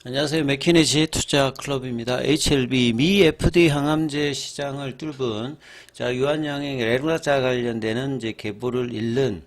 안녕하세요. 맥키네지 투자 클럽입니다. HLB 미 FDA 항암제 시장을 뚫은 유한양행 레르라자 관련되는 이제 계보를 잇는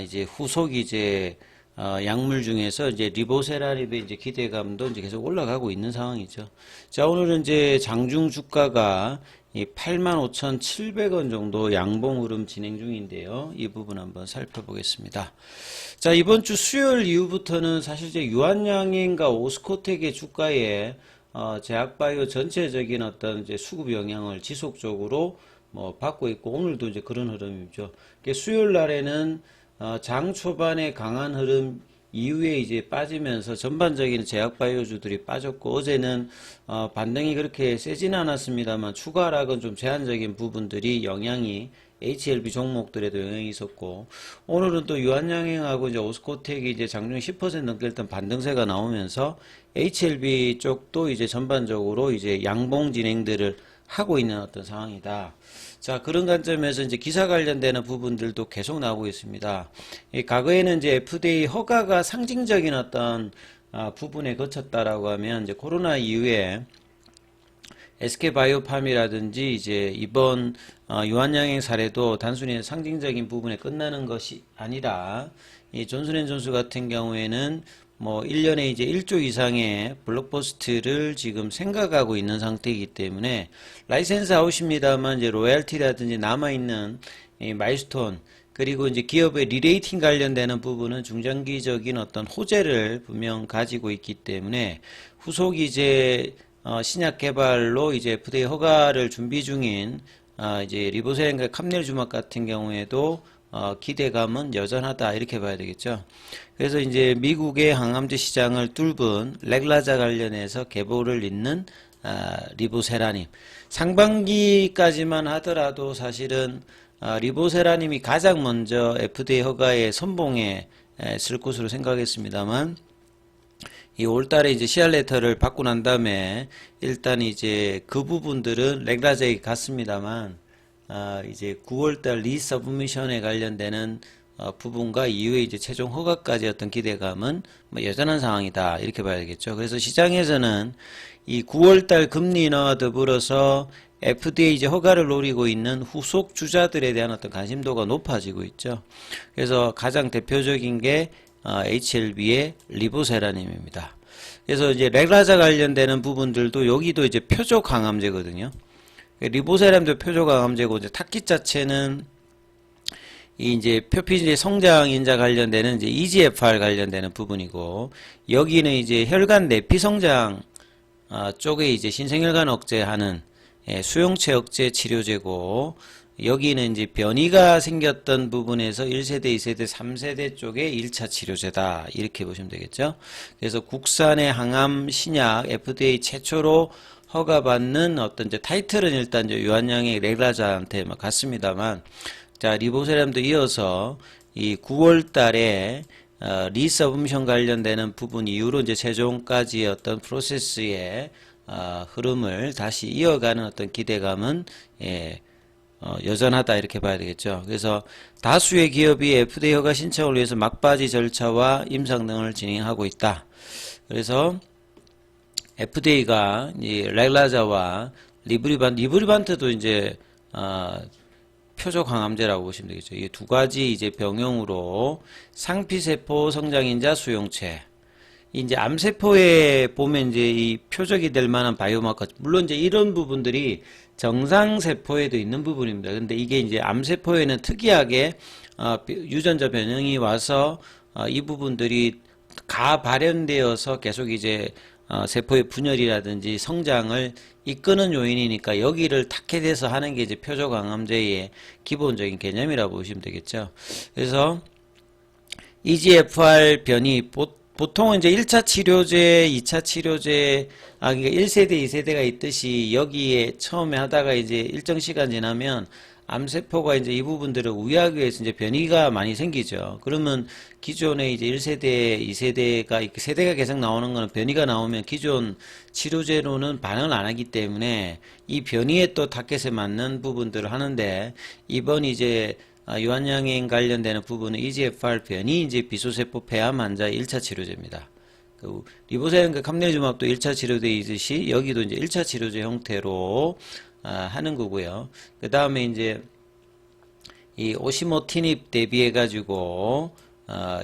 이제 후속 이제 약물 중에서 이제 리보세라립의 이제 기대감도 이제 계속 올라가고 있는 상황이죠. 자, 오늘은 이제 장중 주가가 이 85,700원 정도 양봉 흐름 진행 중인데요. 이 부분 한번 살펴보겠습니다. 자, 이번 주 수요일 이후부터는 사실 이제 유한양행과 오스코텍의 주가에 제약바이오 전체적인 어떤 이제 수급 영향을 지속적으로 받고 있고, 오늘도 이제 그런 흐름이죠. 수요일 날에는 장 초반에 강한 흐름 이후에 이제 빠지면서 전반적인 제약바이오주들이 빠졌고, 어제는 반등이 그렇게 세지는 않았습니다만 추가 하락은 좀 제한적인 부분들이 영향이 HLB 종목들에도 영향이 있었고, 오늘은 또 유한양행하고 이제 오스코텍이 이제 장중 10% 넘게 일단 반등세가 나오면서 HLB 쪽도 이제 전반적으로 이제 양봉 진행들을 하고 있는 어떤 상황이다. 자, 그런 관점에서 이제 기사 관련되는 부분들도 계속 나오고 있습니다. 과거에는 이제 FDA 허가가 상징적인 어떤 부분에 거쳤다라고 하면 이제 코로나 이후에 SK바이오팜이라든지 이제 이번 유한양행 사례도 단순히 상징적인 부분에 끝나는 것이 아니라 이 존슨앤존슨 같은 경우에는 1년에 이제 1조 이상의 블록버스트를 지금 생각하고 있는 상태이기 때문에 라이센스 아웃입니다만 이제 로얄티라든지 남아있는 이 마일스톤, 그리고 이제 기업의 리레이팅 관련되는 부분은 중장기적인 어떤 호재를 분명 가지고 있기 때문에 후속 이제 신약 개발로 이제 FDA 허가를 준비 중인 이제 리보세라과 캄넬주막 같은 경우에도 기대감은 여전하다, 이렇게 봐야 되겠죠. 그래서 이제 미국의 항암제 시장을 뚫은 렉라자 관련해서 계보를 잇는 리보세라님, 상반기까지만 하더라도 사실은 리보세라님이 가장 먼저 FDA 허가의 선봉에 쓸 것으로 생각했습니다만, 이 올달에 이제 시알레터를 받고 난 다음에 일단 이제 그 부분들은 렉라자에 갔습니다만, 이제 9월달 리서브미션에 관련되는 부분과 이후에 이제 최종 허가까지 어떤 기대감은 여전한 상황이다, 이렇게 봐야 되겠죠. 그래서 시장에서는 이 9월달 금리 인하와 더불어서 FDA 이제 허가를 노리고 있는 후속 주자들에 대한 어떤 관심도가 높아지고 있죠. 그래서 가장 대표적인 게 HLB의 리보세라님입니다. 그래서 이제 렉라자 관련되는 부분들도 여기도 이제 표적 항암제거든요. 리보세라님도 표적 항암제고, 이제 타깃 자체는 이 이제 표피제 성장 인자 관련되는 이제 EGFR 관련되는 부분이고, 여기는 이제 혈관 내피 성장 쪽에 이제 신생혈관 억제하는 수용체 억제 치료제고, 여기는 이제 변이가 생겼던 부분에서 1세대, 2세대, 3세대 쪽의 1차 치료제다, 이렇게 보시면 되겠죠. 그래서 국산의 항암 신약 FDA 최초로 허가받는 어떤 이제 타이틀은 일단 이제 유한양의 렉라자한테 갔습니다만, 자, 리보세람도 이어서 이 9월 달에 리서브미션 관련되는 부분 이후로 이제 최종까지의 어떤 프로세스의 흐름을 다시 이어가는 어떤 기대감은 여전하다, 이렇게 봐야 되겠죠. 그래서 다수의 기업이 FDA 허가 신청을 위해서 막바지 절차와 임상 등을 진행하고 있다. 그래서 FDA가 이 렉라자와 리브리반트도 이제 표적 항암제라고 보시면 되겠죠. 이 두 가지 이제 병용으로 상피세포 성장인자 수용체, 이제 암세포에 보면 이제 이 표적이 될 만한 바이오마커, 물론 이제 이런 부분들이 정상세포에도 있는 부분입니다. 근데 이게 이제 암세포에는 특이하게 유전자 변형이 와서 이 부분들이 가발현되어서 계속 이제 세포의 분열이라든지 성장을 이끄는 요인이니까 여기를 타겟해서 하는 게 이제 표적 항암제의 기본적인 개념이라고 보시면 되겠죠. 그래서 EGFR 변이 보통은 이제 1차 치료제, 2차 치료제, 그러니까 1세대, 2세대가 있듯이 여기에 처음에 하다가 이제 일정 시간 지나면 암세포가 이제 이 부분들을 우회하기 위해서 이제 변이가 많이 생기죠. 그러면 기존에 이제 1세대, 2세대가, 세대가 계속 나오는 거는 변이가 나오면 기존 치료제로는 반응을 안 하기 때문에 이 변이에 또 타겟에 맞는 부분들을 하는데, 이번 이제 유한양행 관련되는 부분은 EGFR 변이 이제 비소세포 폐암 환자 1차 치료제입니다. 그 리보세라는 감내주막도 1차 치료되어 있듯이 여기도 이제 1차 치료제 형태로 하는 거고요. 그 다음에 이제 이 오시모티닙 대비해 가지고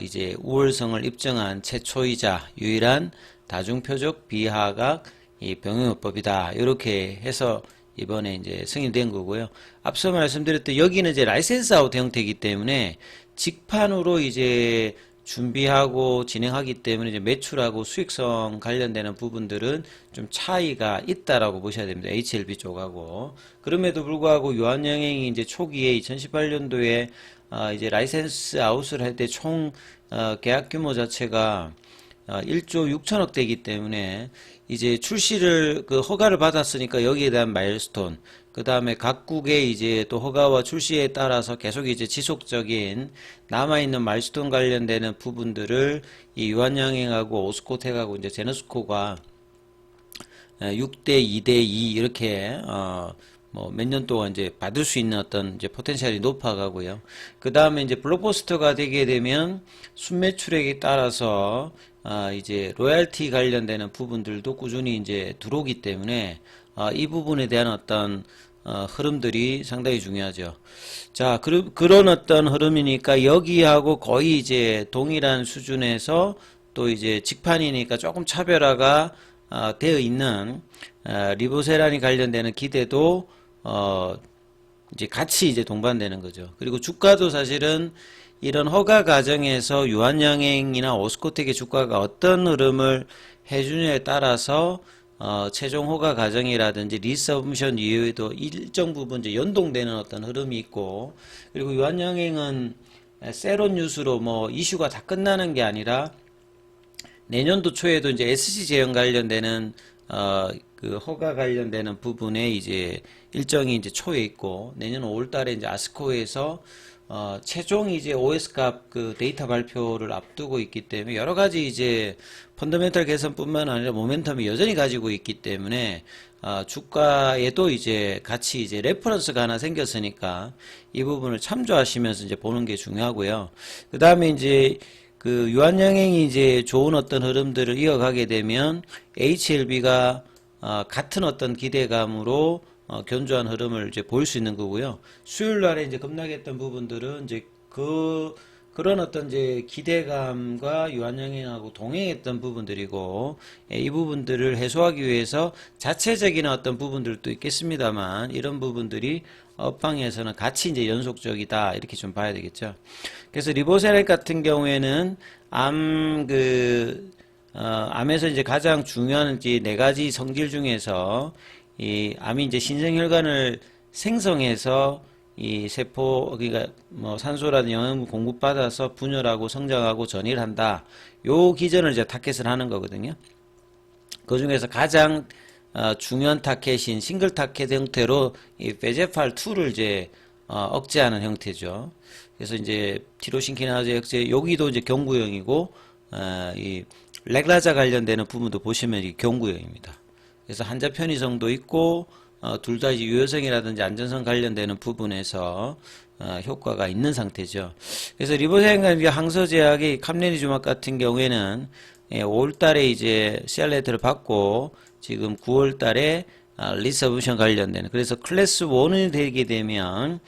이제 우월성을 입증한 최초이자 유일한 다중표적 비하각 이 병용요법이다. 이렇게 해서 이번에 이제 승인된 거고요. 앞서 말씀드렸던 여기는 이제 라이센스 아웃 형태이기 때문에 직판으로 이제 준비하고 진행하기 때문에 이제 매출하고 수익성 관련되는 부분들은 좀 차이가 있다라고 보셔야 됩니다. HLB 쪽하고. 그럼에도 불구하고 유한영행이 이제 초기에 2018년도에 이제 라이센스 아웃을 할 때 총 계약 규모 자체가 1조 6천억 대이기 때문에 이제 출시를 그 허가를 받았으니까 여기에 대한 마일스톤, 그 다음에 각국의 이제 또 허가와 출시에 따라서 계속 이제 지속적인 남아있는 마일스톤 관련되는 부분들을 이 유한양행하고 오스코텍하고 이제 제너스코가 6대 2대 2 이렇게 뭐 몇 년 동안 이제 받을 수 있는 어떤 이제 포텐셜이 높아가고요. 그 다음에 이제 블록버스터가 되게 되면 순매출액에 따라서 이제 로얄티 관련되는 부분들도 꾸준히 이제 들어오기 때문에 이 부분에 대한 어떤 흐름들이 상당히 중요하죠. 자, 그런 어떤 흐름이니까 여기하고 거의 이제 동일한 수준에서 또 이제 직판이니까 조금 차별화가 되어 있는 리보세란이 관련되는 기대도 이제 같이 이제 동반되는 거죠. 그리고 주가도 사실은 이런 허가 과정에서 유한양행이나 오스코텍의 주가가 어떤 흐름을 해주냐에 따라서 최종 허가 과정이라든지 리서브션 이후에도 일정 부분 이제 연동되는 어떤 흐름이 있고, 그리고 유한양행은 세론 뉴스로 뭐 이슈가 다 끝나는 게 아니라 내년도 초에도 이제 SC 제형 관련되는 그 허가 관련되는 부분에 이제 일정이 이제 초에 있고, 내년 5월 달에 이제 아스코에서 최종 이제 OS 값 그 데이터 발표를 앞두고 있기 때문에 여러 가지 이제 펀더멘털 개선뿐만 아니라 모멘텀이 여전히 가지고 있기 때문에 주가에도 이제 같이 이제 레퍼런스가 하나 생겼으니까 이 부분을 참조하시면서 이제 보는 게 중요하고요. 그 다음에 이제 그 유한양행이 이제 좋은 어떤 흐름들을 이어가게 되면 HLB가 같은 어떤 기대감으로 견조한 흐름을 이제 보일 수 있는 거고요. 수요일 날에 이제 급락했던 부분들은 이제 그런 어떤 이제 기대감과 유한양행하고 동행했던 부분들이고, 이 부분들을 해소하기 위해서 자체적인 어떤 부분들도 있겠습니다만, 이런 부분들이 업황에서는 같이 이제 연속적이다 이렇게 좀 봐야 되겠죠. 그래서 리보세라믹 같은 경우에는 암에서 이제 가장 중요한 이제 네 가지 성질 중에서 이 암이 이제 신생혈관을 생성해서 이 세포, 그러니까 뭐 산소라든 영양분 공급받아서 분열하고 성장하고 전이를 한다. 요 기전을 이제 타켓을 하는 거거든요. 그 중에서 가장 중요한 타켓인 싱글 타켓 형태로 이 베제팔2를 이제 억제하는 형태죠. 그래서 이제 티로신키나제 억제, 여기도 이제 경구형이고 이 렉라자 관련되는 부분도 보시면 이 경구형입니다. 그래서 한자 편의성도 있고 둘 다 유효성이라든지 안전성 관련되는 부분에서 효과가 있는 상태죠. 그래서 리보세라믹과 항서제약의 캄레니주막 같은 경우에는 5월달에 이제 CR 레터를 받고 지금 9월달에 리서브션 관련되는, 그래서 클래스 1이 되게 되면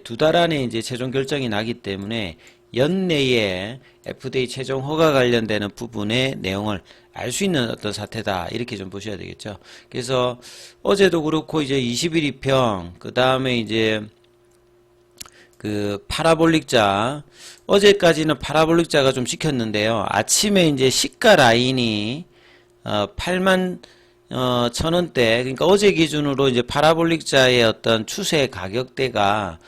두 달 안에 이제 최종 결정이 나기 때문에 연내에 FDA 최종 허가 관련되는 부분의 내용을 알 수 있는 어떤 사태다 이렇게 좀 보셔야 되겠죠. 그래서 어제도 그렇고 이제 21입형, 그 다음에 이제 그 파라볼릭자, 어제까지는 파라볼릭자가 좀 찍혔는데요. 아침에 이제 시가 라인이 8만 1,000원대, 그러니까 어제 기준으로 이제 파라볼릭자의 어떤 추세 가격대가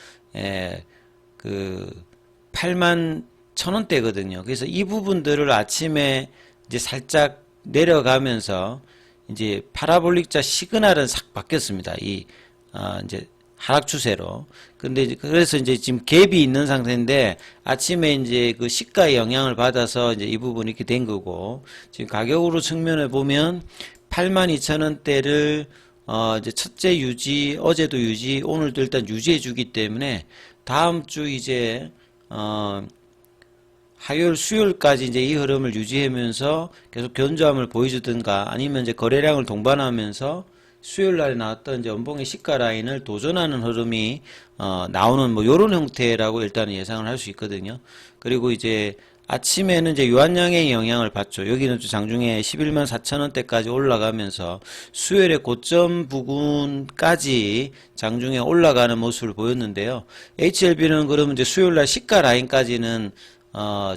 그 8만 1,000원대거든요. 그래서 이 부분들을 아침에 이제 살짝 내려가면서 이제 파라볼릭자 시그널은 싹 바뀌었습니다. 이 이제 하락 추세로. 근데 이제 그래서 이제 지금 갭이 있는 상태인데 아침에 이제 그 시가의 영향을 받아서 이제 이 부분이 이렇게 된 거고, 지금 가격으로 측면을 보면 82,000원대를 이제 첫째 유지, 어제도 유지, 오늘도 일단 유지해 주기 때문에 다음 주 이제 화요일, 수요일까지 이제 이 흐름을 유지하면서 계속 견조함을 보여주든가 아니면 이제 거래량을 동반하면서 수요일 날에 나왔던 이제 연봉의 시가 라인을 도전하는 흐름이 나오는 뭐 요런 형태라고 일단은 예상을 할 수 있거든요. 그리고 이제 아침에는 이제 유한양의 영향을 받죠. 여기는 장중에 11만 4천 원대까지 올라가면서 수요일의 고점 부근까지 장중에 올라가는 모습을 보였는데요. HLB는 그러면 이제 수요일 날 시가 라인까지는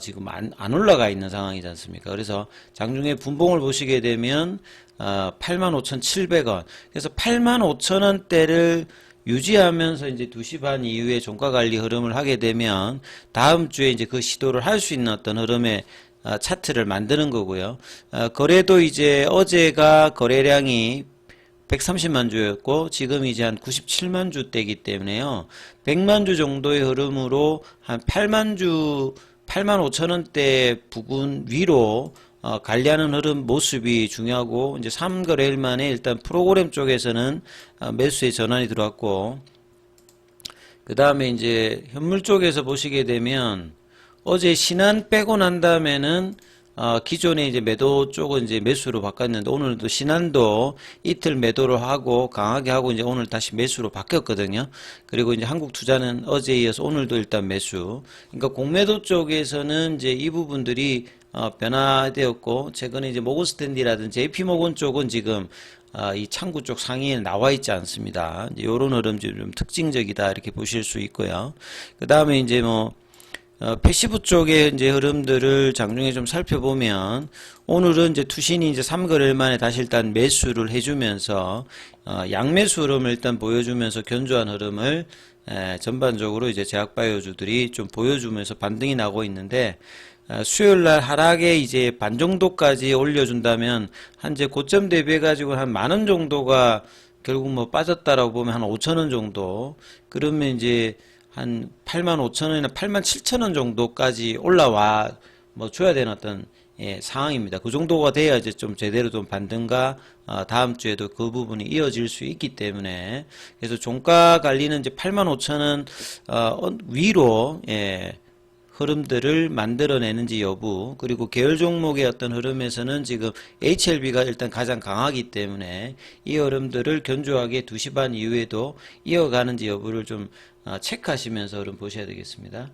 지금 안 올라가 있는 상황이지 않습니까? 그래서 장중에 분봉을 보시게 되면 85,700원. 그래서 85,000원대를 유지하면서 이제 2시 반 이후에 종가 관리 흐름을 하게 되면 다음 주에 이제 그 시도를 할 수 있는 어떤 흐름의 차트를 만드는 거고요. 거래도 이제 어제가 거래량이 130만 주였고 지금 이제 한 97만 주대이기 때문에요. 100만 주 정도의 흐름으로 한 8만 주 8만 5천 원대 부근 위로 관리하는 흐름 모습이 중요하고 이제 3거래일 만에 일단 프로그램 쪽에서는 매수의 전환이 들어왔고 그 다음에 이제 현물 쪽에서 보시게 되면 어제 신한 빼고 난 다음에는 기존에 이제 매도 쪽은 이제 매수로 바꿨는데 오늘도 신한도 이틀 매도를 하고 강하게 하고 이제 오늘 다시 매수로 바뀌었거든요. 그리고 이제 한국투자는 어제에 이어서 오늘도 일단 매수. 그러니까 공매도 쪽에서는 이제 이 부분들이 변화되었고 최근에 이제 모건스탠디라든지 JP모건 쪽은 지금 이 창구 쪽 상위에 나와 있지 않습니다. 이제 요런 흐름 좀 특징적이다 이렇게 보실 수 있고요. 그 다음에 이제 뭐 패시브 쪽의 이제 흐름들을 장중에 좀 살펴보면 오늘은 이제 투신이 이제 3거래일 만에 다시 일단 매수를 해주면서 양매수 흐름을 일단 보여주면서 견조한 흐름을 전반적으로 이제 제약바이오주들이 좀 보여주면서 반등이 나고 있는데 수요일 날 하락에 이제 반 정도까지 올려준다면 현재 고점 대비해 가지고 한 10,000원 정도가 결국 뭐 빠졌다라고 보면 한 5,000원 정도 그러면 이제 한 85,000원이나 87,000원 정도까지 올라와 뭐 줘야 되는 어떤 상황입니다. 그 정도가 돼야 이제 좀 제대로 좀 반등과 다음 주에도 그 부분이 이어질 수 있기 때문에 그래서 종가 관리는 이제 85,000원 위로 흐름들을 만들어내는지 여부 그리고 계열 종목의 어떤 흐름에서는 지금 HLB가 일단 가장 강하기 때문에 이 흐름들을 견조하게 2시 반 이후에도 이어가는지 여부를 좀 체크하시면서 흐름 보셔야 되겠습니다.